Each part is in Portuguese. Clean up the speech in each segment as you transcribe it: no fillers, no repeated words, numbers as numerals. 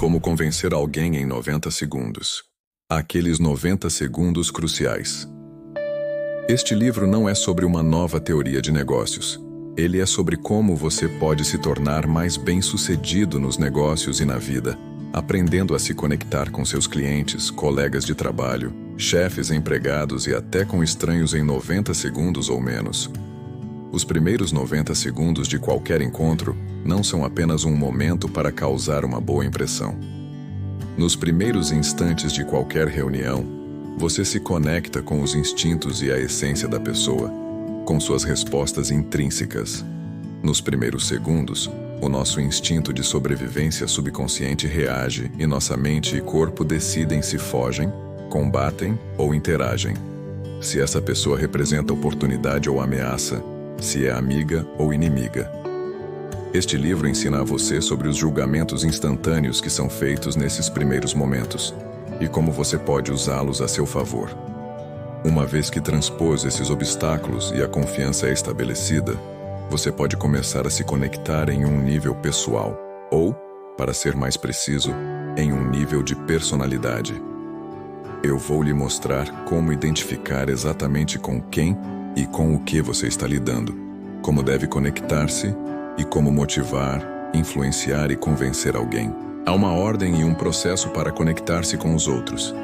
Como convencer alguém em 90 segundos. Aqueles 90 segundos cruciais. Este livro não é sobre uma nova teoria de negócios. Ele é sobre como você pode se tornar mais bem-sucedido nos negócios e na vida, aprendendo a se conectar com seus clientes, colegas de trabalho, chefes, empregados e até com estranhos em 90 segundos ou menos. Os primeiros 90 segundos de qualquer encontro não são apenas um momento para causar uma boa impressão. Nos primeiros instantes de qualquer reunião, você se conecta com os instintos e a essência da pessoa, com suas respostas intrínsecas. Nos primeiros segundos, o nosso instinto de sobrevivência subconsciente reage e nossa mente e corpo decidem se fogem, combatem ou interagem. Se essa pessoa representa oportunidade ou ameaça, se é amiga ou inimiga. Este livro ensina a você sobre os julgamentos instantâneos que são feitos nesses primeiros momentos e como você pode usá-los a seu favor. Uma vez que transpôs esses obstáculos e a confiança é estabelecida, você pode começar a se conectar em um nível pessoal ou, para ser mais preciso, em um nível de personalidade. Eu vou lhe mostrar como identificar exatamente com quem e com o que você está lidando, como deve conectar-se e como motivar, influenciar e convencer alguém. Há uma ordem e um processo para conectar-se com os outros.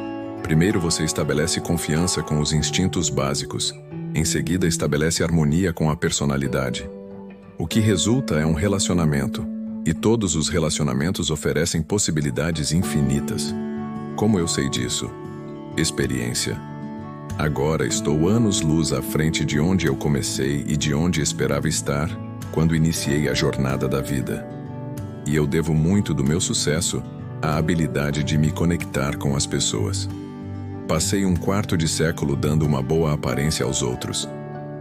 Primeiro você estabelece confiança com os instintos básicos. Em seguida estabelece harmonia com a personalidade. O que resulta é um relacionamento, e todos os relacionamentos oferecem possibilidades infinitas. Como eu sei disso? Experiência. Agora estou anos-luz à frente de onde eu comecei e de onde esperava estar quando iniciei a jornada da vida. E eu devo muito do meu sucesso à habilidade de me conectar com as pessoas. Passei um quarto de século dando uma boa aparência aos outros.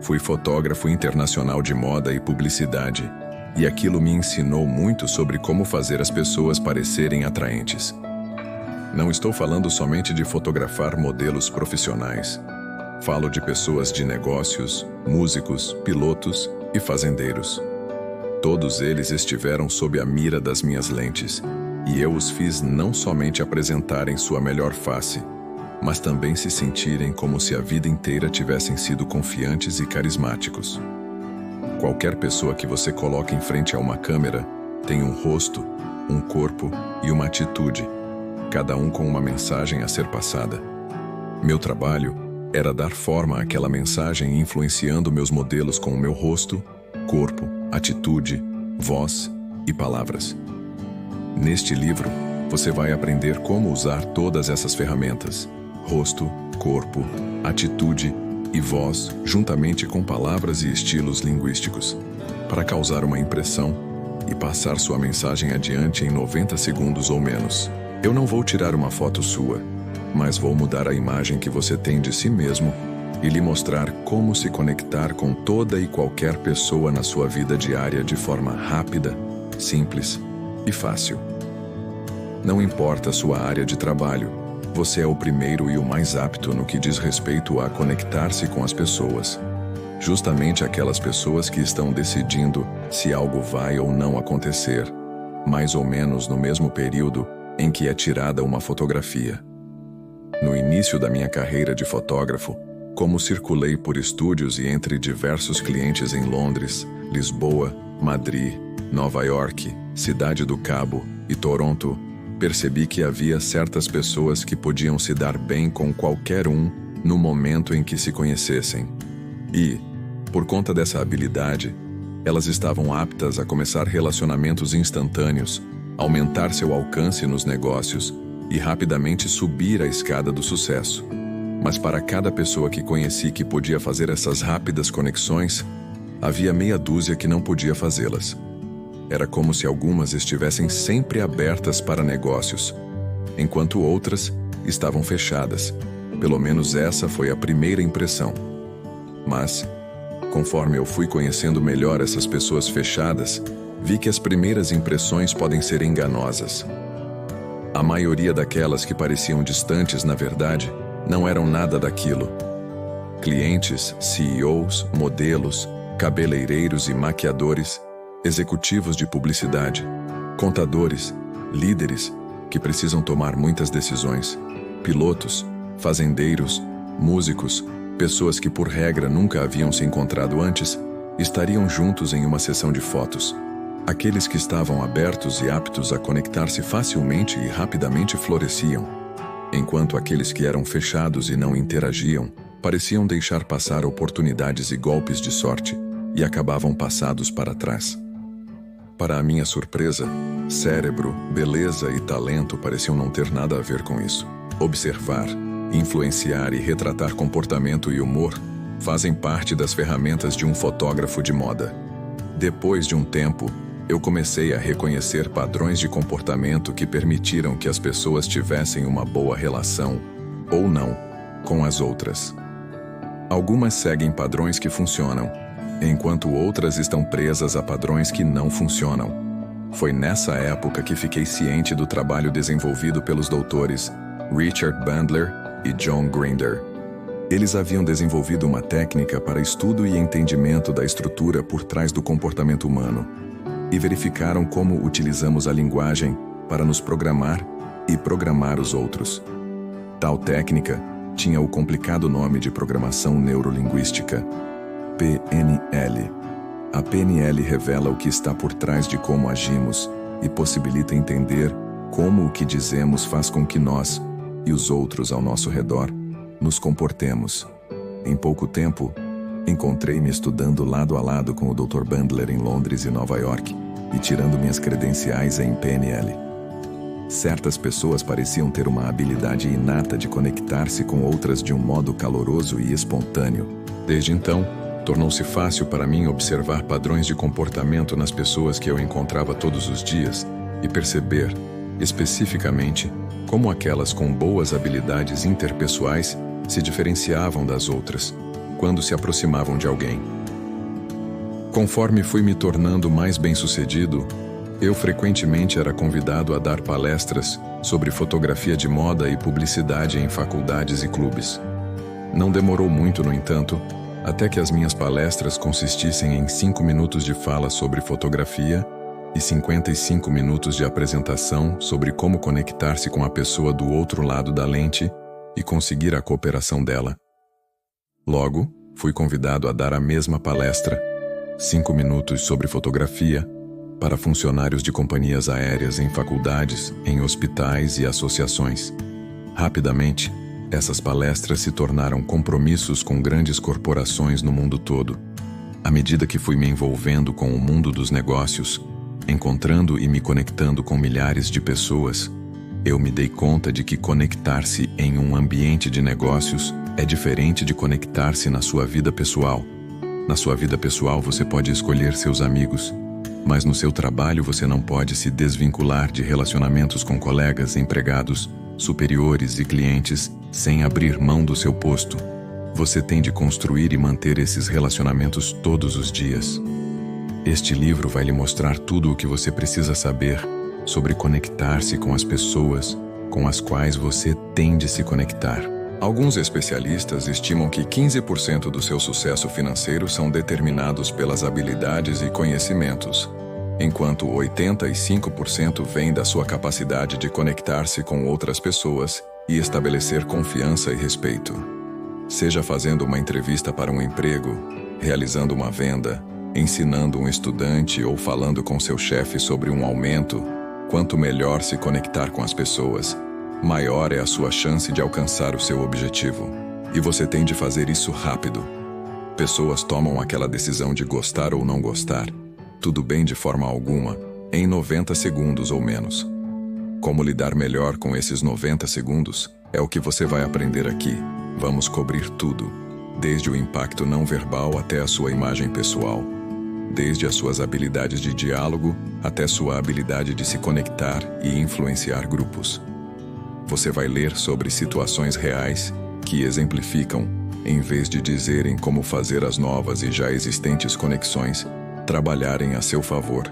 Fui fotógrafo internacional de moda e publicidade, e aquilo me ensinou muito sobre como fazer as pessoas parecerem atraentes. Não estou falando somente de fotografar modelos profissionais. Falo de pessoas de negócios, músicos, pilotos e fazendeiros. Todos eles estiveram sob a mira das minhas lentes, e eu os fiz não somente apresentarem sua melhor face, mas também se sentirem como se a vida inteira tivessem sido confiantes e carismáticos. Qualquer pessoa que você coloque em frente a uma câmera tem um rosto, um corpo e uma atitude, cada um com uma mensagem a ser passada. Meu trabalho era dar forma àquela mensagem influenciando meus modelos com o meu rosto, corpo, atitude, voz e palavras. Neste livro, você vai aprender como usar todas essas ferramentas, rosto, corpo, atitude e voz, juntamente com palavras e estilos linguísticos, para causar uma impressão e passar sua mensagem adiante em 90 segundos ou menos. Eu não vou tirar uma foto sua, mas vou mudar a imagem que você tem de si mesmo e lhe mostrar como se conectar com toda e qualquer pessoa na sua vida diária de forma rápida, simples e fácil. Não importa a sua área de trabalho, você é o primeiro e o mais apto no que diz respeito a conectar-se com as pessoas. Justamente aquelas pessoas que estão decidindo se algo vai ou não acontecer, mais ou menos no mesmo período em que é tirada uma fotografia. No início da minha carreira de fotógrafo, como circulei por estúdios e entre diversos clientes em Londres, Lisboa, Madrid, Nova York, Cidade do Cabo e Toronto, percebi que havia certas pessoas que podiam se dar bem com qualquer um no momento em que se conhecessem. E, por conta dessa habilidade, elas estavam aptas a começar relacionamentos instantâneos, aumentar seu alcance nos negócios e rapidamente subir a escada do sucesso. Mas para cada pessoa que conheci que podia fazer essas rápidas conexões, havia meia dúzia que não podia fazê-las. Era como se algumas estivessem sempre abertas para negócios, enquanto outras estavam fechadas. Pelo menos essa foi a primeira impressão. Mas, conforme eu fui conhecendo melhor essas pessoas fechadas, vi que as primeiras impressões podem ser enganosas. A maioria daquelas que pareciam distantes, na verdade, não eram nada daquilo. Clientes, CEOs, modelos, cabeleireiros e maquiadores, executivos de publicidade, contadores, líderes, que precisam tomar muitas decisões. Pilotos, fazendeiros, músicos, pessoas que por regra nunca haviam se encontrado antes, estariam juntos em uma sessão de fotos. Aqueles que estavam abertos e aptos a conectar-se facilmente e rapidamente floresciam, enquanto aqueles que eram fechados e não interagiam pareciam deixar passar oportunidades e golpes de sorte e acabavam passados para trás. Para a minha surpresa, cérebro, beleza e talento pareciam não ter nada a ver com isso. Observar, influenciar e retratar comportamento e humor fazem parte das ferramentas de um fotógrafo de moda. Depois de um tempo, eu comecei a reconhecer padrões de comportamento que permitiram que as pessoas tivessem uma boa relação, ou não, com as outras. Algumas seguem padrões que funcionam, enquanto outras estão presas a padrões que não funcionam. Foi nessa época que fiquei ciente do trabalho desenvolvido pelos doutores Richard Bandler e John Grinder. Eles haviam desenvolvido uma técnica para estudo e entendimento da estrutura por trás do comportamento humano, e verificaram como utilizamos a linguagem para nos programar e programar os outros. Tal técnica tinha o complicado nome de Programação Neurolinguística, PNL. A PNL revela o que está por trás de como agimos e possibilita entender como o que dizemos faz com que nós, e os outros ao nosso redor, nos comportemos. Em pouco tempo, encontrei-me estudando lado a lado com o Dr. Bandler em Londres e Nova York e tirando minhas credenciais em PNL. Certas pessoas pareciam ter uma habilidade inata de conectar-se com outras de um modo caloroso e espontâneo. Desde então, tornou-se fácil para mim observar padrões de comportamento nas pessoas que eu encontrava todos os dias e perceber, especificamente, como aquelas com boas habilidades interpessoais se diferenciavam das outras quando se aproximavam de alguém. Conforme fui me tornando mais bem-sucedido, eu frequentemente era convidado a dar palestras sobre fotografia de moda e publicidade em faculdades e clubes. Não demorou muito, no entanto, até que as minhas palestras consistissem em 5 minutos de fala sobre fotografia e 55 minutos de apresentação sobre como conectar-se com a pessoa do outro lado da lente e conseguir a cooperação dela. Logo, fui convidado a dar a mesma palestra, 5 minutos sobre fotografia, para funcionários de companhias aéreas em faculdades, em hospitais e associações. Rapidamente, essas palestras se tornaram compromissos com grandes corporações no mundo todo. À medida que fui me envolvendo com o mundo dos negócios, encontrando e me conectando com milhares de pessoas, eu me dei conta de que conectar-se em um ambiente de negócios é diferente de conectar-se na sua vida pessoal. Na sua vida pessoal você pode escolher seus amigos, mas no seu trabalho você não pode se desvincular de relacionamentos com colegas, empregados, superiores e clientes sem abrir mão do seu posto. Você tem de construir e manter esses relacionamentos todos os dias. Este livro vai lhe mostrar tudo o que você precisa saber sobre conectar-se com as pessoas com as quais você tem de se conectar. Alguns especialistas estimam que 15% do seu sucesso financeiro são determinados pelas habilidades e conhecimentos, enquanto 85% vem da sua capacidade de conectar-se com outras pessoas e estabelecer confiança e respeito. Seja fazendo uma entrevista para um emprego, realizando uma venda, ensinando um estudante ou falando com seu chefe sobre um aumento, quanto melhor se conectar com as pessoas, maior é a sua chance de alcançar o seu objetivo. E você tem de fazer isso rápido. Pessoas tomam aquela decisão de gostar ou não gostar, tudo bem de forma alguma, em 90 segundos ou menos. Como lidar melhor com esses 90 segundos é o que você vai aprender aqui. Vamos cobrir tudo, desde o impacto não verbal até a sua imagem pessoal. Desde as suas habilidades de diálogo até sua habilidade de se conectar e influenciar grupos. Você vai ler sobre situações reais que exemplificam, em vez de dizerem como fazer as novas e já existentes conexões trabalharem a seu favor,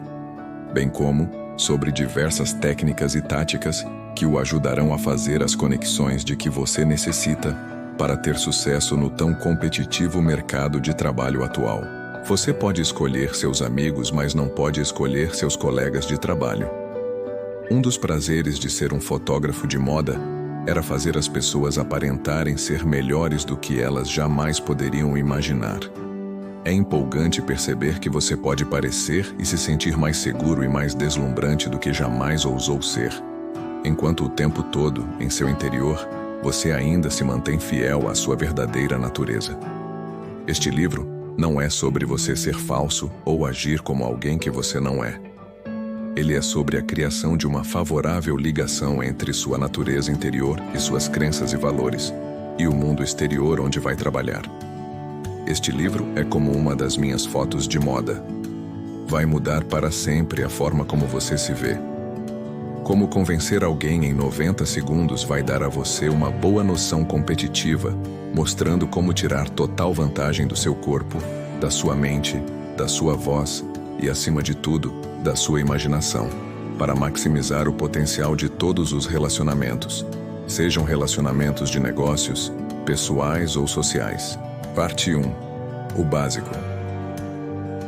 bem como sobre diversas técnicas e táticas que o ajudarão a fazer as conexões de que você necessita para ter sucesso no tão competitivo mercado de trabalho atual. Você pode escolher seus amigos, mas não pode escolher seus colegas de trabalho. Um dos prazeres de ser um fotógrafo de moda era fazer as pessoas aparentarem ser melhores do que elas jamais poderiam imaginar. É empolgante perceber que você pode parecer e se sentir mais seguro e mais deslumbrante do que jamais ousou ser, enquanto o tempo todo, em seu interior, você ainda se mantém fiel à sua verdadeira natureza. Este livro não é sobre você ser falso ou agir como alguém que você não é. Ele é sobre a criação de uma favorável ligação entre sua natureza interior e suas crenças e valores, e o mundo exterior onde vai trabalhar. Este livro é como uma das minhas fotos de moda. Vai mudar para sempre a forma como você se vê. Como convencer alguém em 90 segundos vai dar a você uma boa noção competitiva, mostrando como tirar total vantagem do seu corpo, da sua mente, da sua voz e, acima de tudo, da sua imaginação, para maximizar o potencial de todos os relacionamentos, sejam relacionamentos de negócios, pessoais ou sociais. Parte 1. O básico.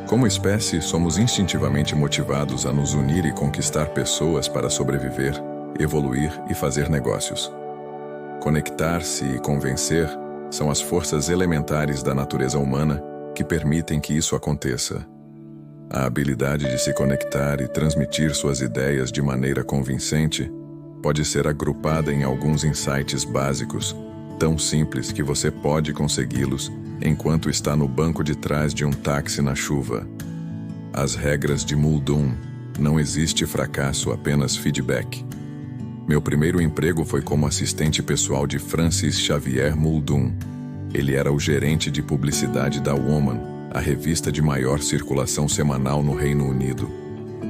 Como espécie, somos instintivamente motivados a nos unir e conquistar pessoas para sobreviver, evoluir e fazer negócios. Conectar-se e convencer são as forças elementares da natureza humana que permitem que isso aconteça. A habilidade de se conectar e transmitir suas ideias de maneira convincente pode ser agrupada em alguns insights básicos, tão simples que você pode consegui-los enquanto está no banco de trás de um táxi na chuva. As regras de Muldoon. Não existe fracasso, apenas feedback. Meu primeiro emprego foi como assistente pessoal de Francis Xavier Muldoon. Ele era o gerente de publicidade da Woman, a revista de maior circulação semanal no Reino Unido.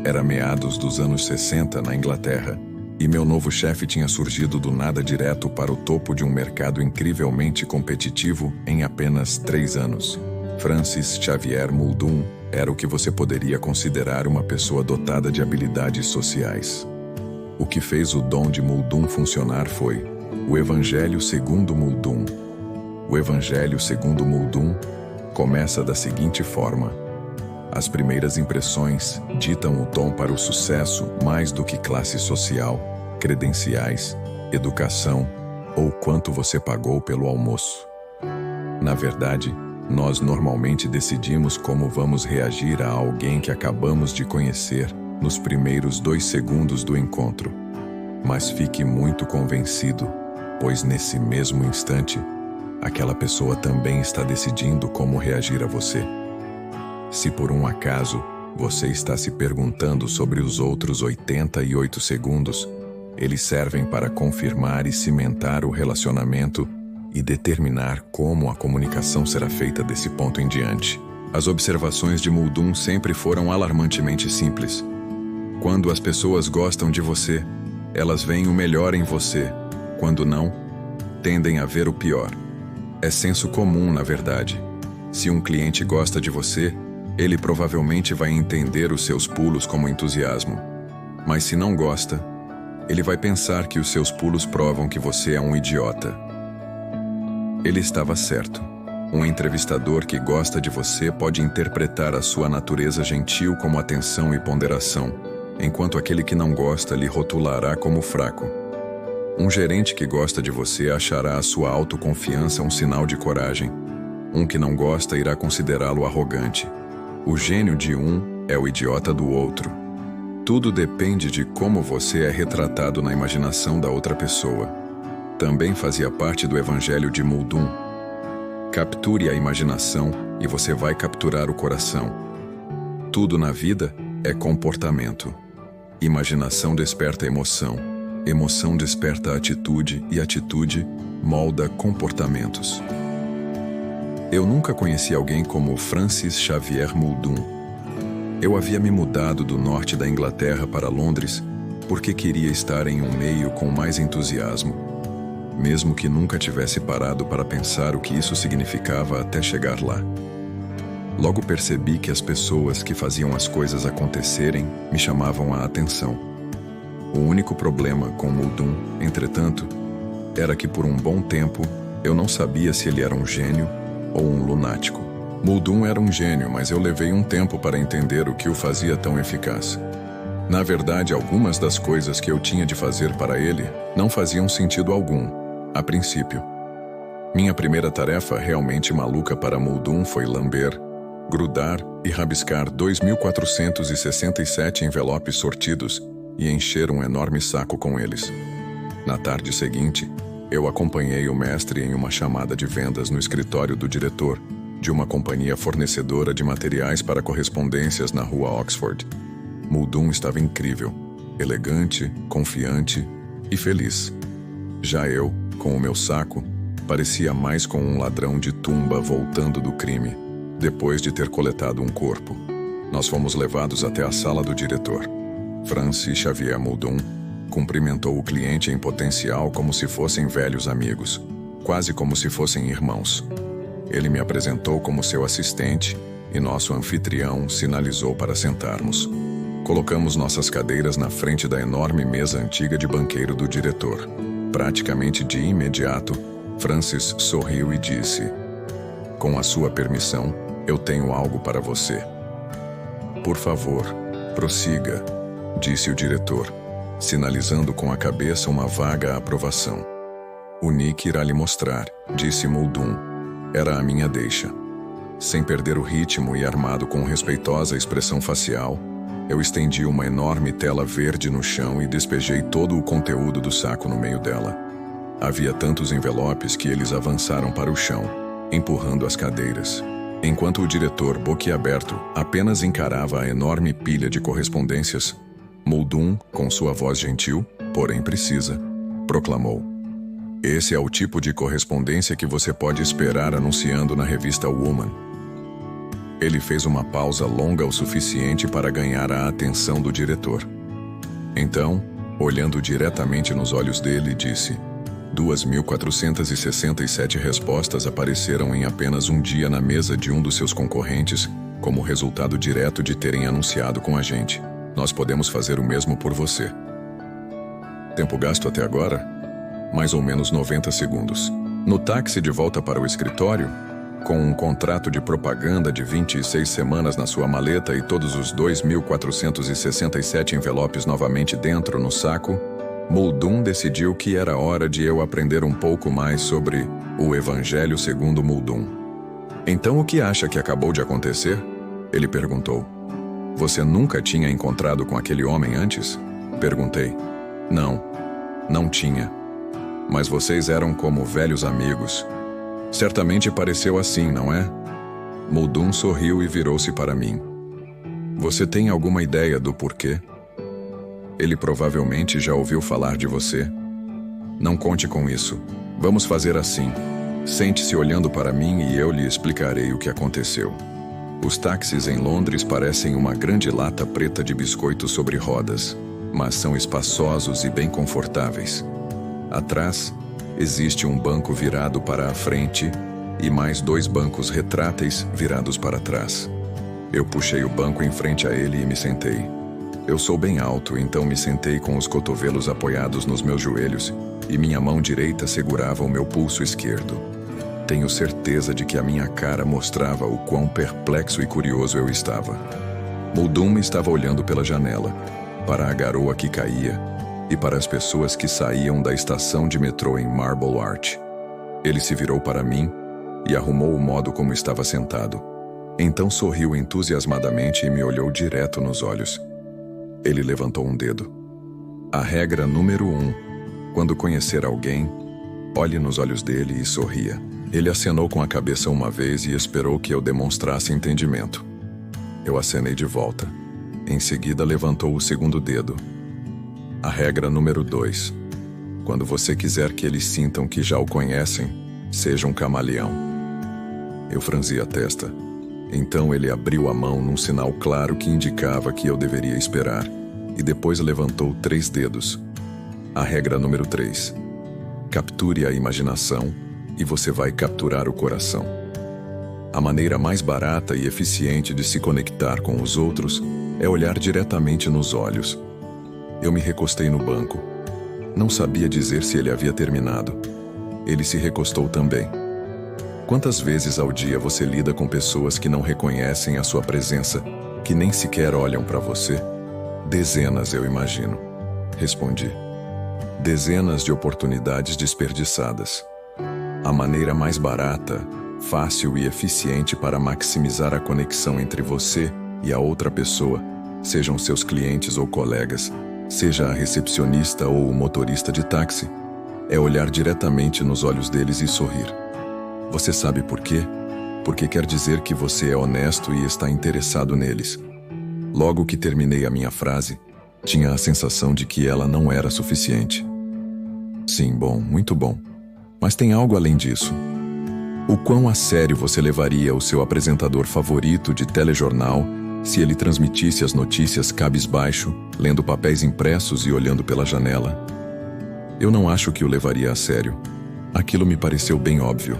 Era meados dos anos 60 na Inglaterra, e meu novo chefe tinha surgido do nada direto para o topo de um mercado incrivelmente competitivo em apenas 3 anos. Francis Xavier Muldoon era o que você poderia considerar uma pessoa dotada de habilidades sociais. O que fez o dom de Muldoon funcionar foi o Evangelho segundo Muldoon. O Evangelho segundo Muldoon começa da seguinte forma: as primeiras impressões ditam o tom para o sucesso mais do que classe social, credenciais, educação ou quanto você pagou pelo almoço. Na verdade, nós normalmente decidimos como vamos reagir a alguém que acabamos de conhecer nos primeiros 2 segundos do encontro. Mas fique muito convencido, pois nesse mesmo instante, aquela pessoa também está decidindo como reagir a você. Se por um acaso você está se perguntando sobre os outros 88 segundos, eles servem para confirmar e cimentar o relacionamento e determinar como a comunicação será feita desse ponto em diante. As observações de Muldoon sempre foram alarmantemente simples. Quando as pessoas gostam de você, elas veem o melhor em você. Quando não, tendem a ver o pior. É senso comum, na verdade. Se um cliente gosta de você, ele provavelmente vai entender os seus pulos como entusiasmo. Mas se não gosta, ele vai pensar que os seus pulos provam que você é um idiota. Ele estava certo. Um entrevistador que gosta de você pode interpretar a sua natureza gentil como atenção e ponderação, enquanto aquele que não gosta lhe rotulará como fraco. Um gerente que gosta de você achará a sua autoconfiança um sinal de coragem. Um que não gosta irá considerá-lo arrogante. O gênio de um é o idiota do outro. Tudo depende de como você é retratado na imaginação da outra pessoa. Também fazia parte do Evangelho de Muldoon. Capture a imaginação e você vai capturar o coração. Tudo na vida é comportamento. Imaginação desperta emoção. Emoção desperta atitude e atitude molda comportamentos. Eu nunca conheci alguém como Francis Xavier Muldoon. Eu havia me mudado do norte da Inglaterra para Londres porque queria estar em um meio com mais entusiasmo, mesmo que nunca tivesse parado para pensar o que isso significava até chegar lá. Logo percebi que as pessoas que faziam as coisas acontecerem me chamavam a atenção. O único problema com Muldoon, entretanto, era que por um bom tempo eu não sabia se ele era um gênio ou um lunático. Muldoon era um gênio, mas eu levei um tempo para entender o que o fazia tão eficaz. Na verdade, algumas das coisas que eu tinha de fazer para ele não faziam sentido algum, a princípio. Minha primeira tarefa realmente maluca para Muldoon foi lamber, grudar e rabiscar 2.467 envelopes sortidos e encher um enorme saco com eles. Na tarde seguinte, eu acompanhei o mestre em uma chamada de vendas no escritório do diretor de uma companhia fornecedora de materiais para correspondências na rua Oxford. Muldoon estava incrível, elegante, confiante e feliz. Já eu, com o meu saco, parecia mais com um ladrão de tumba voltando do crime, depois de ter coletado um corpo. Nós fomos levados até a sala do diretor. Francis Xavier Muldoon cumprimentou o cliente em potencial como se fossem velhos amigos, quase como se fossem irmãos. Ele me apresentou como seu assistente e nosso anfitrião sinalizou para sentarmos. Colocamos nossas cadeiras na frente da enorme mesa antiga de banqueiro do diretor. Praticamente de imediato, Francis sorriu e disse: "Com a sua permissão, eu tenho algo para você." "Por favor, prossiga", disse o diretor, sinalizando com a cabeça uma vaga aprovação. "O Nick irá lhe mostrar", disse Muldoon. Era a minha deixa. Sem perder o ritmo e armado com respeitosa expressão facial, eu estendi uma enorme tela verde no chão e despejei todo o conteúdo do saco no meio dela. Havia tantos envelopes que eles avançaram para o chão, empurrando as cadeiras. Enquanto o diretor, boquiaberto, apenas encarava a enorme pilha de correspondências, Muldoon, com sua voz gentil, porém precisa, proclamou: "Esse é o tipo de correspondência que você pode esperar anunciando na revista Woman." Ele fez uma pausa longa o suficiente para ganhar a atenção do diretor. Então, olhando diretamente nos olhos dele, disse: 2.467 respostas apareceram em apenas um dia na mesa de um dos seus concorrentes, como resultado direto de terem anunciado com a gente. Nós podemos fazer o mesmo por você. Tempo gasto até agora? Mais ou menos 90 segundos. No táxi de volta para o escritório, com um contrato de propaganda de 26 semanas na sua maleta e todos os 2.467 envelopes novamente dentro no saco, Muldoon decidiu que era hora de eu aprender um pouco mais sobre o Evangelho segundo Muldoon. "Então o que acha que acabou de acontecer?" Ele perguntou. "Você nunca tinha encontrado com aquele homem antes?" Perguntei. "Não, não tinha. Mas vocês eram como velhos amigos. Certamente pareceu assim, não é?" Muldoon sorriu e virou-se para mim. "Você tem alguma ideia do porquê? Ele provavelmente já ouviu falar de você. Não conte com isso. Vamos fazer assim. Sente-se olhando para mim e eu lhe explicarei o que aconteceu. Os táxis em Londres parecem uma grande lata preta de biscoitos sobre rodas, mas são espaçosos e bem confortáveis. Atrás, existe um banco virado para a frente e mais 2 bancos retráteis virados para trás. Eu puxei o banco em frente a ele e me sentei. Eu sou bem alto, então me sentei com os cotovelos apoiados nos meus joelhos e minha mão direita segurava o meu pulso esquerdo. Tenho certeza de que a minha cara mostrava o quão perplexo e curioso eu estava. Muldoon estava olhando pela janela, para a garoa que caía e para as pessoas que saíam da estação de metrô em Marble Arch. Ele se virou para mim e arrumou o modo como estava sentado. Então sorriu entusiasmadamente e me olhou direto nos olhos. Ele levantou um dedo. "A regra número 1. Quando conhecer alguém, olhe nos olhos dele e sorria." Ele acenou com a cabeça uma vez e esperou que eu demonstrasse entendimento. Eu acenei de volta. Em seguida, levantou o segundo dedo. "A regra número 2. Quando você quiser que eles sintam que já o conhecem, seja um camaleão." Eu franzi a testa. Então ele abriu a mão num sinal claro que indicava que eu deveria esperar, e depois levantou 3 dedos. "A regra número 3. Capture a imaginação e você vai capturar o coração." A maneira mais barata e eficiente de se conectar com os outros é olhar diretamente nos olhos. Eu me recostei no banco. Não sabia dizer se ele havia terminado. Ele se recostou também. Quantas vezes ao dia você lida com pessoas que não reconhecem a sua presença, que nem sequer olham para você? Dezenas, eu imagino, respondi. Dezenas de oportunidades desperdiçadas. A maneira mais barata, fácil e eficiente para maximizar a conexão entre você e a outra pessoa, sejam seus clientes ou colegas, seja a recepcionista ou o motorista de táxi, é olhar diretamente nos olhos deles e sorrir. Você sabe por quê? Porque quer dizer que você é honesto e está interessado neles. Logo que terminei a minha frase, tinha a sensação de que ela não era suficiente. Sim, bom, muito bom. Mas tem algo além disso. O quão a sério você levaria o seu apresentador favorito de telejornal se ele transmitisse as notícias cabisbaixo, lendo papéis impressos e olhando pela janela? Eu não acho que o levaria a sério. Aquilo me pareceu bem óbvio.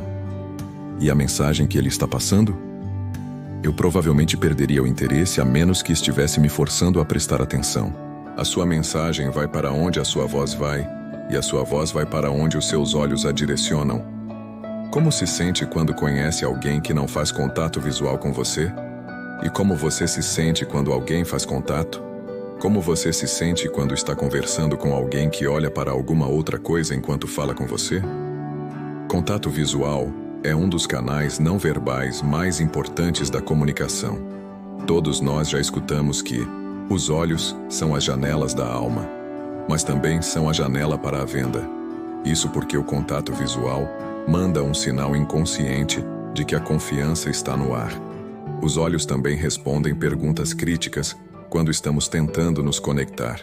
E a mensagem que ele está passando? Eu provavelmente perderia o interesse a menos que estivesse me forçando a prestar atenção. A sua mensagem vai para onde a sua voz vai, e a sua voz vai para onde os seus olhos a direcionam. Como se sente quando conhece alguém que não faz contato visual com você? E como você se sente quando alguém faz contato? Como você se sente quando está conversando com alguém que olha para alguma outra coisa enquanto fala com você? Contato visual é um dos canais não verbais mais importantes da comunicação. Todos nós já escutamos que os olhos são as janelas da alma, mas também são a janela para a venda. Isso porque o contato visual manda um sinal inconsciente de que a confiança está no ar. Os olhos também respondem perguntas críticas quando estamos tentando nos conectar.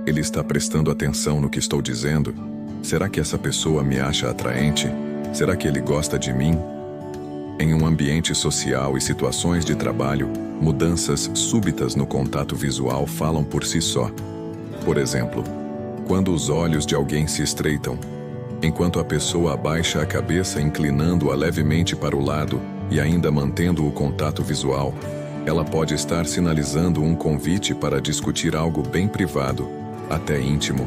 Ele está prestando atenção no que estou dizendo? Será que essa pessoa me acha atraente? Será que ele gosta de mim? Em um ambiente social e situações de trabalho, mudanças súbitas no contato visual falam por si só. Por exemplo, quando os olhos de alguém se estreitam, enquanto a pessoa abaixa a cabeça inclinando-a levemente para o lado e ainda mantendo o contato visual, ela pode estar sinalizando um convite para discutir algo bem privado, até íntimo.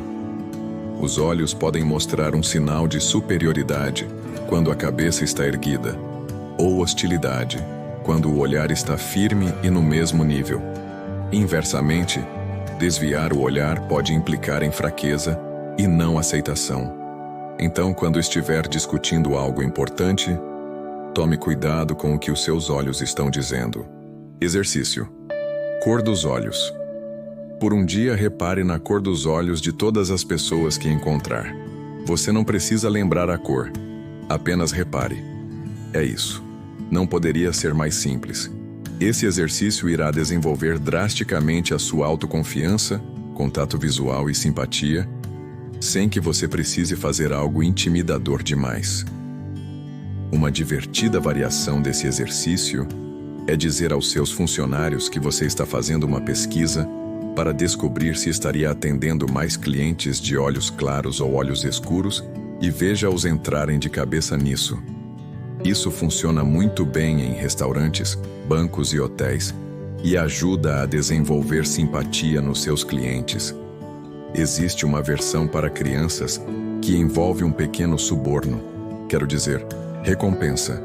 Os olhos podem mostrar um sinal de superioridade quando a cabeça está erguida, ou hostilidade quando o olhar está firme e no mesmo nível. Inversamente, desviar o olhar pode implicar em fraqueza e não aceitação. Então, quando estiver discutindo algo importante, tome cuidado com o que os seus olhos estão dizendo. Exercício. Cor dos olhos. Por um dia, repare na cor dos olhos de todas as pessoas que encontrar. Você não precisa lembrar a cor. Apenas repare. É isso. Não poderia ser mais simples. Esse exercício irá desenvolver drasticamente a sua autoconfiança, contato visual e simpatia, sem que você precise fazer algo intimidador demais. Uma divertida variação desse exercício é dizer aos seus funcionários que você está fazendo uma pesquisa para descobrir se estaria atendendo mais clientes de olhos claros ou olhos escuros e veja-os entrarem de cabeça nisso. Isso funciona muito bem em restaurantes, bancos e hotéis e ajuda a desenvolver simpatia nos seus clientes. Existe uma versão para crianças que envolve um pequeno suborno, quero dizer, recompensa.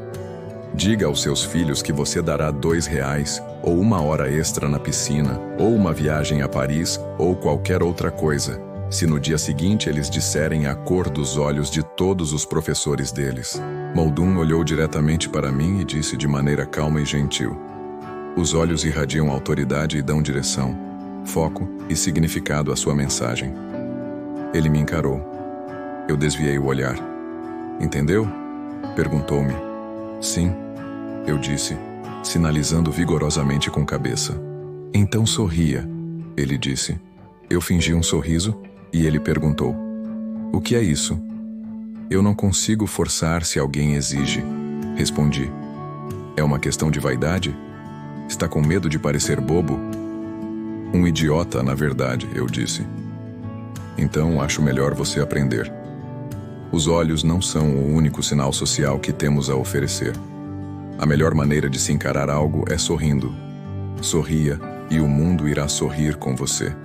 Diga aos seus filhos que você dará R$2, ou 1 hora extra na piscina, ou uma viagem a Paris, ou qualquer outra coisa, se no dia seguinte eles disserem a cor dos olhos de todos os professores deles. Muldoon olhou diretamente para mim e disse de maneira calma e gentil: os olhos irradiam autoridade e dão direção, foco e significado à sua mensagem. Ele me encarou. Eu desviei o olhar. Entendeu? Perguntou-me. Sim, eu disse, sinalizando vigorosamente com cabeça. Então sorria, ele disse. Eu fingi um sorriso e ele perguntou: o que é isso? Eu não consigo forçar se alguém exige, respondi. É uma questão de vaidade? Está com medo de parecer bobo? Um idiota, na verdade, eu disse. Então acho melhor você aprender. Os olhos não são o único sinal social que temos a oferecer. A melhor maneira de se encarar algo é sorrindo. Sorria e o mundo irá sorrir com você.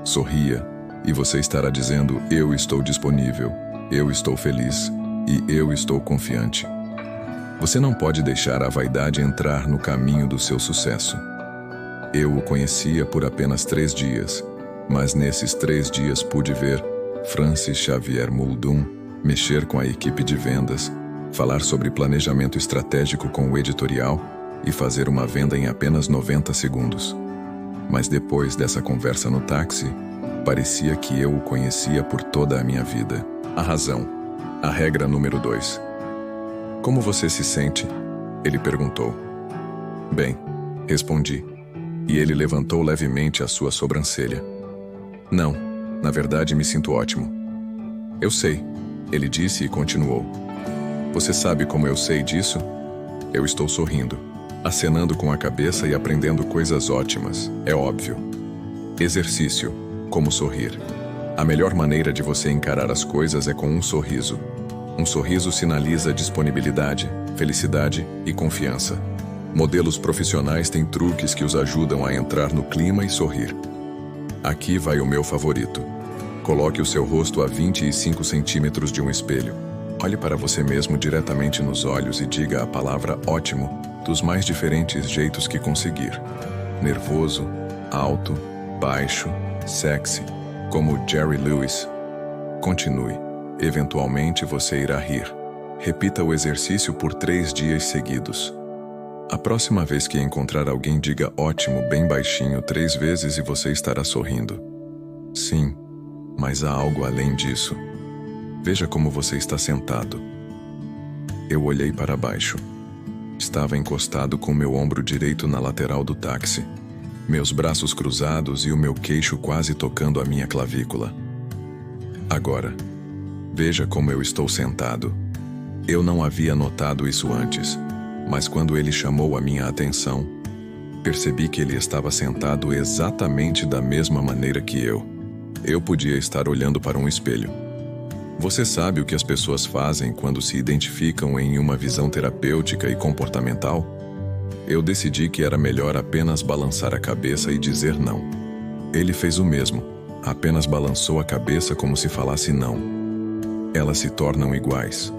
Sorria e você estará dizendo: eu estou disponível, eu estou feliz e eu estou confiante. Você não pode deixar a vaidade entrar no caminho do seu sucesso. Eu o conhecia por apenas 3 dias, mas nesses 3 dias pude ver Francis Xavier Muldoon mexer com a equipe de vendas, falar sobre planejamento estratégico com o editorial e fazer uma venda em apenas 90 segundos. Mas depois dessa conversa no táxi, parecia que eu o conhecia por toda a minha vida. A razão. A regra número 2. Como você se sente? Ele perguntou. Bem, respondi. E ele levantou levemente a sua sobrancelha. Não, na verdade me sinto ótimo. Eu sei, ele disse e continuou. Você sabe como eu sei disso? Eu estou sorrindo, acenando com a cabeça e aprendendo coisas ótimas, é óbvio. Exercício, como sorrir. A melhor maneira de você encarar as coisas é com um sorriso. Um sorriso sinaliza disponibilidade, felicidade e confiança. Modelos profissionais têm truques que os ajudam a entrar no clima e sorrir. Aqui vai o meu favorito. Coloque o seu rosto a 25 centímetros de um espelho. Olhe para você mesmo diretamente nos olhos e diga a palavra ótimo dos mais diferentes jeitos que conseguir. Nervoso, alto, baixo, sexy, como Jerry Lewis. Continue. Eventualmente você irá rir. Repita o exercício por 3 dias seguidos. A próxima vez que encontrar alguém, diga ótimo bem baixinho 3 vezes e você estará sorrindo. Sim, mas há algo além disso. Veja como você está sentado. Eu olhei para baixo. Estava encostado com meu ombro direito na lateral do táxi, meus braços cruzados e o meu queixo quase tocando a minha clavícula. Agora, veja como eu estou sentado. Eu não havia notado isso antes, mas quando ele chamou a minha atenção, percebi que ele estava sentado exatamente da mesma maneira que eu. Eu podia estar olhando para um espelho. Você sabe o que as pessoas fazem quando se identificam em uma visão terapêutica e comportamental? Eu decidi que era melhor apenas balançar a cabeça e dizer não. Ele fez o mesmo, apenas balançou a cabeça como se falasse não. Elas se tornam iguais.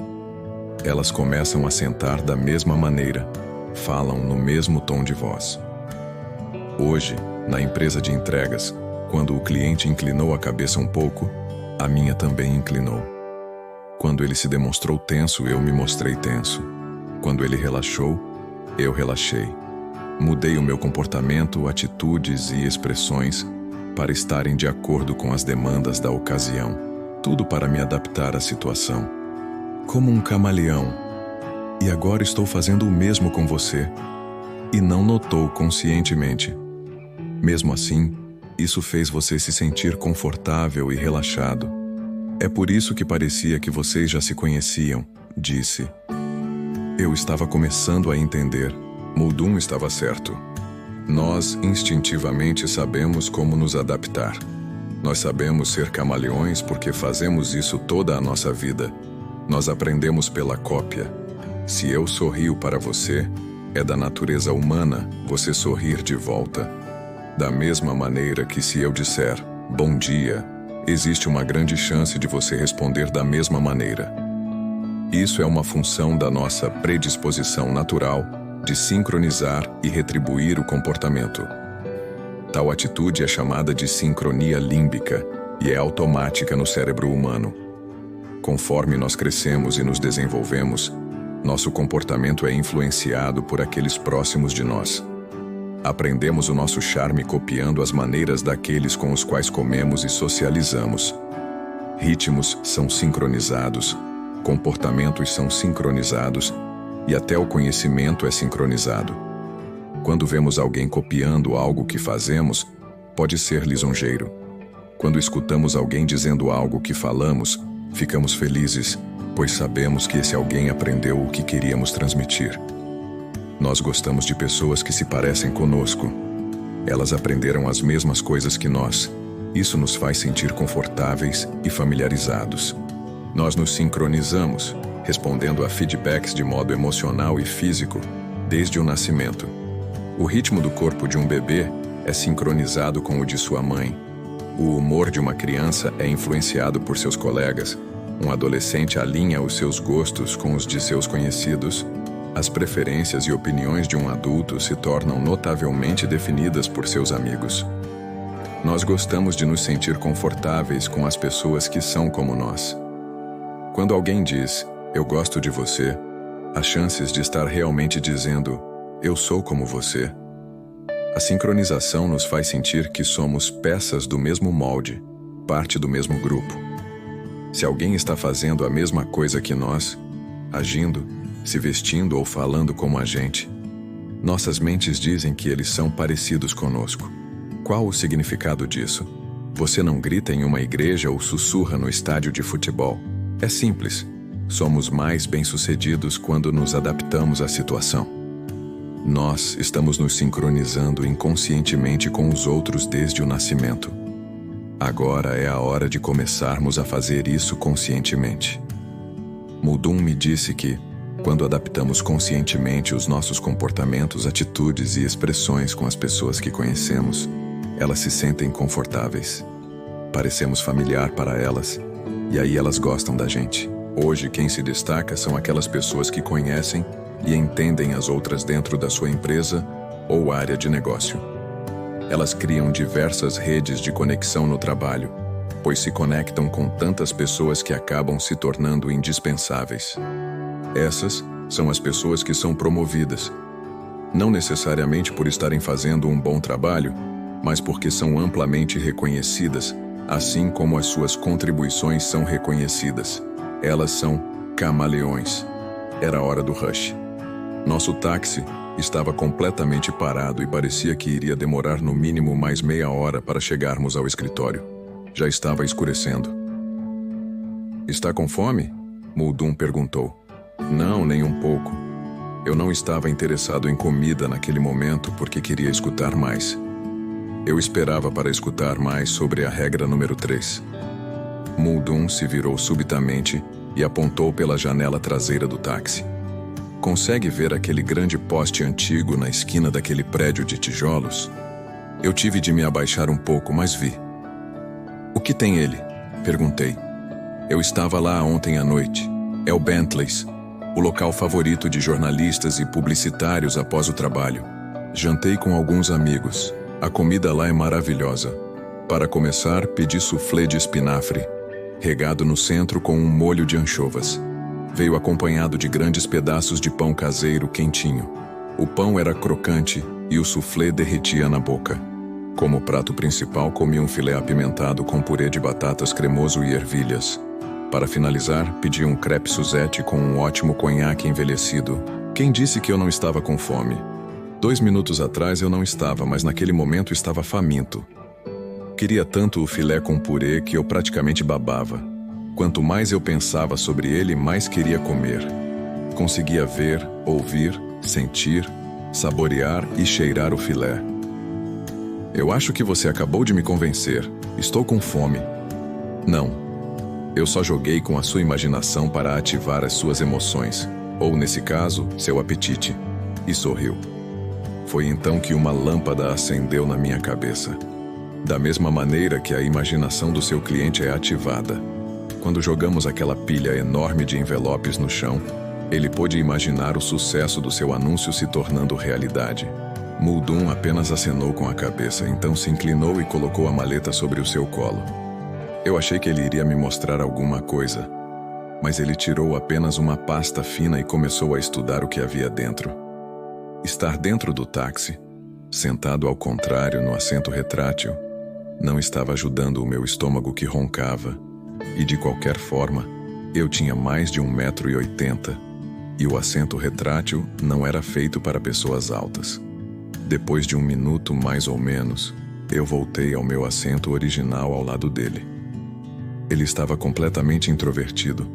Elas começam a sentar da mesma maneira, falam no mesmo tom de voz. Hoje, na empresa de entregas, quando o cliente inclinou a cabeça um pouco, a minha também inclinou. Quando ele se demonstrou tenso, eu me mostrei tenso. Quando ele relaxou, eu relaxei. Mudei o meu comportamento, atitudes e expressões para estarem de acordo com as demandas da ocasião. Tudo para me adaptar à situação. Como um camaleão. E agora estou fazendo o mesmo com você. E não notou conscientemente. Mesmo assim, isso fez você se sentir confortável e relaxado. É por isso que parecia que vocês já se conheciam, disse. Eu estava começando a entender. Muldoon estava certo. Nós, instintivamente, sabemos como nos adaptar. Nós sabemos ser camaleões porque fazemos isso toda a nossa vida. Nós aprendemos pela cópia. Se eu sorrio para você, é da natureza humana você sorrir de volta. Da mesma maneira que se eu disser, bom dia, existe uma grande chance de você responder da mesma maneira. Isso é uma função da nossa predisposição natural de sincronizar e retribuir o comportamento. Tal atitude é chamada de sincronia límbica e é automática no cérebro humano. Conforme nós crescemos e nos desenvolvemos, nosso comportamento é influenciado por aqueles próximos de nós. Aprendemos o nosso charme copiando as maneiras daqueles com os quais comemos e socializamos. Ritmos são sincronizados, comportamentos são sincronizados e até o conhecimento é sincronizado. Quando vemos alguém copiando algo que fazemos, pode ser lisonjeiro. Quando escutamos alguém dizendo algo que falamos, ficamos felizes, pois sabemos que esse alguém aprendeu o que queríamos transmitir. Nós gostamos de pessoas que se parecem conosco. Elas aprenderam as mesmas coisas que nós. Isso nos faz sentir confortáveis e familiarizados. Nós nos sincronizamos, respondendo a feedbacks de modo emocional e físico, desde o nascimento. O ritmo do corpo de um bebê é sincronizado com o de sua mãe. O humor de uma criança é influenciado por seus colegas. Um adolescente alinha os seus gostos com os de seus conhecidos. As preferências e opiniões de um adulto se tornam notavelmente definidas por seus amigos. Nós gostamos de nos sentir confortáveis com as pessoas que são como nós. Quando alguém diz, "Eu gosto de você", as chances de estar realmente dizendo, "Eu sou como você". A sincronização nos faz sentir que somos peças do mesmo molde, parte do mesmo grupo. Se alguém está fazendo a mesma coisa que nós, agindo, se vestindo ou falando como a gente, nossas mentes dizem que eles são parecidos conosco. Qual o significado disso? Você não grita em uma igreja ou sussurra no estádio de futebol. É simples. Somos mais bem-sucedidos quando nos adaptamos à situação. Nós estamos nos sincronizando inconscientemente com os outros desde o nascimento. Agora é a hora de começarmos a fazer isso conscientemente. Muldoon me disse que, quando adaptamos conscientemente os nossos comportamentos, atitudes e expressões com as pessoas que conhecemos, elas se sentem confortáveis. Parecemos familiar para elas, e aí elas gostam da gente. Hoje, quem se destaca são aquelas pessoas que conhecem e entendem as outras dentro da sua empresa ou área de negócio. Elas criam diversas redes de conexão no trabalho, pois se conectam com tantas pessoas que acabam se tornando indispensáveis. Essas são as pessoas que são promovidas, não necessariamente por estarem fazendo um bom trabalho, mas porque são amplamente reconhecidas, assim como as suas contribuições são reconhecidas. Elas são camaleões. Era a hora do rush. Nosso táxi estava completamente parado e parecia que iria demorar no mínimo mais meia hora para chegarmos ao escritório. Já estava escurecendo. "Está com fome?" Muldoon perguntou. Não, nem um pouco. Eu não estava interessado em comida naquele momento porque queria escutar mais. Eu esperava para escutar mais sobre a regra número 3. Muldoon se virou subitamente e apontou pela janela traseira do táxi. "Consegue ver aquele grande poste antigo na esquina daquele prédio de tijolos?" Eu tive de me abaixar um pouco, mas vi. "O que tem ele?" perguntei. "Eu estava lá ontem à noite. É o Bentley's, o local favorito de jornalistas e publicitários após o trabalho. Jantei com alguns amigos. A comida lá é maravilhosa. Para começar, pedi soufflé de espinafre, regado no centro com um molho de anchovas. Veio acompanhado de grandes pedaços de pão caseiro quentinho. O pão era crocante e o soufflé derretia na boca. Como prato principal, comi um filé apimentado com purê de batatas cremoso e ervilhas. Para finalizar, pedi um crepe Suzette com um ótimo conhaque envelhecido. Quem disse que eu não estava com fome? 2 minutos atrás eu não estava, mas naquele momento estava faminto. Queria tanto o filé com purê que eu praticamente babava. Quanto mais eu pensava sobre ele, mais queria comer. Conseguia ver, ouvir, sentir, saborear e cheirar o filé. "Eu acho que você acabou de me convencer. Estou com fome." "Não. Eu só joguei com a sua imaginação para ativar as suas emoções, ou nesse caso, seu apetite." E sorriu. Foi então que uma lâmpada acendeu na minha cabeça. Da mesma maneira que a imaginação do seu cliente é ativada. Quando jogamos aquela pilha enorme de envelopes no chão, ele pôde imaginar o sucesso do seu anúncio se tornando realidade. Muldoon apenas acenou com a cabeça, então se inclinou e colocou a maleta sobre o seu colo. Eu achei que ele iria me mostrar alguma coisa, mas ele tirou apenas uma pasta fina e começou a estudar o que havia dentro. Estar dentro do táxi, sentado ao contrário no assento retrátil, não estava ajudando o meu estômago que roncava, e de qualquer forma, eu tinha mais de 1,80 m, e o assento retrátil não era feito para pessoas altas. Depois de 1 minuto mais ou menos, eu voltei ao meu assento original ao lado dele. Ele estava completamente introvertido,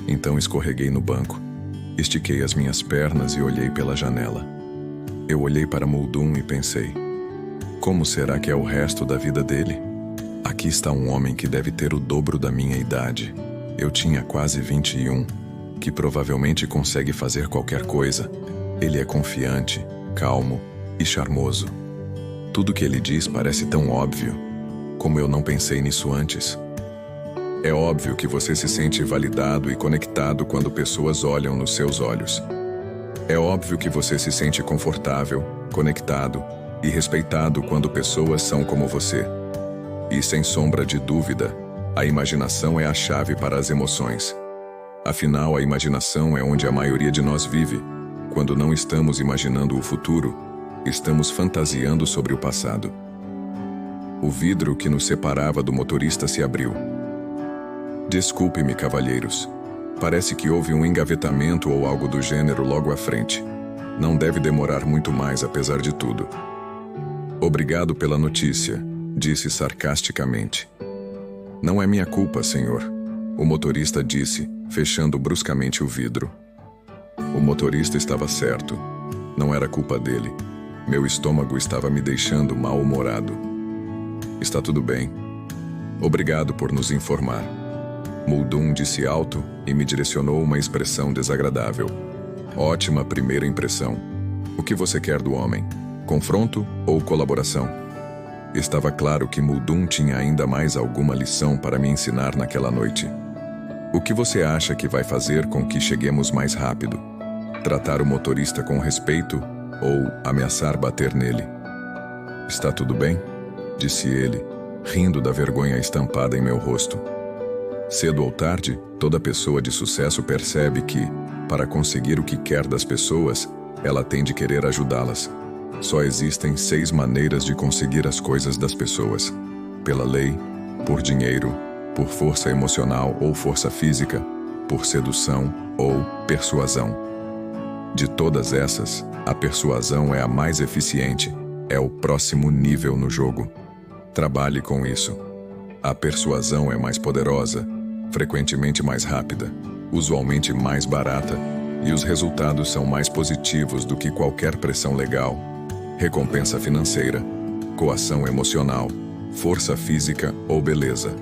então escorreguei no banco, estiquei as minhas pernas e olhei pela janela. Eu olhei para Muldoon e pensei, como será que é o resto da vida dele? Aqui está um homem que deve ter o dobro da minha idade. Eu tinha quase 21, que provavelmente consegue fazer qualquer coisa. Ele é confiante, calmo e charmoso. Tudo que ele diz parece tão óbvio. Como eu não pensei nisso antes? É óbvio que você se sente validado e conectado quando pessoas olham nos seus olhos. É óbvio que você se sente confortável, conectado e respeitado quando pessoas são como você. E sem sombra de dúvida, a imaginação é a chave para as emoções. Afinal, a imaginação é onde a maioria de nós vive. Quando não estamos imaginando o futuro, estamos fantasiando sobre o passado. O vidro que nos separava do motorista se abriu. Desculpe-me, cavalheiros. Parece que houve um engavetamento ou algo do gênero logo à frente. Não deve demorar muito mais, apesar de tudo. Obrigado pela notícia, disse sarcasticamente. Não é minha culpa, senhor, o motorista disse, fechando bruscamente o vidro. O motorista estava certo. Não era culpa dele. Meu estômago estava me deixando mal-humorado. Está tudo bem. Obrigado por nos informar. Muldoon disse alto e me direcionou uma expressão desagradável. Ótima primeira impressão. O que você quer do homem? Confronto ou colaboração? Estava claro que Muldoon tinha ainda mais alguma lição para me ensinar naquela noite. O que você acha que vai fazer com que cheguemos mais rápido? Tratar o motorista com respeito ou ameaçar bater nele? Está tudo bem? Disse ele, rindo da vergonha estampada em meu rosto. Cedo ou tarde, toda pessoa de sucesso percebe que, para conseguir o que quer das pessoas, ela tem de querer ajudá-las. Só existem 6 maneiras de conseguir as coisas das pessoas: pela lei, por dinheiro, por força emocional ou força física, por sedução ou persuasão. De todas essas, a persuasão é a mais eficiente, é o próximo nível no jogo. Trabalhe com isso. A persuasão é mais poderosa, frequentemente mais rápida, usualmente mais barata, e os resultados são mais positivos do que qualquer pressão legal, recompensa financeira, coação emocional, força física ou beleza.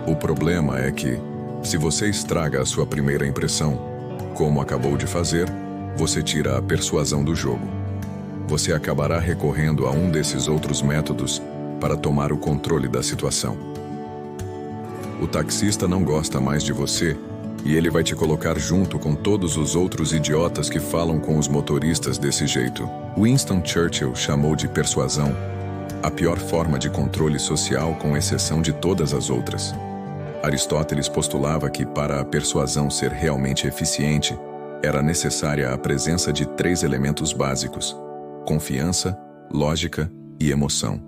O problema é que, se você estraga a sua primeira impressão, como acabou de fazer, você tira a persuasão do jogo. Você acabará recorrendo a um desses outros métodos para tomar o controle da situação. O taxista não gosta mais de você e ele vai te colocar junto com todos os outros idiotas que falam com os motoristas desse jeito. Winston Churchill chamou de persuasão a pior forma de controle social, com exceção de todas as outras. Aristóteles postulava que, para a persuasão ser realmente eficiente, era necessária a presença de 3 elementos básicos: confiança, lógica e emoção.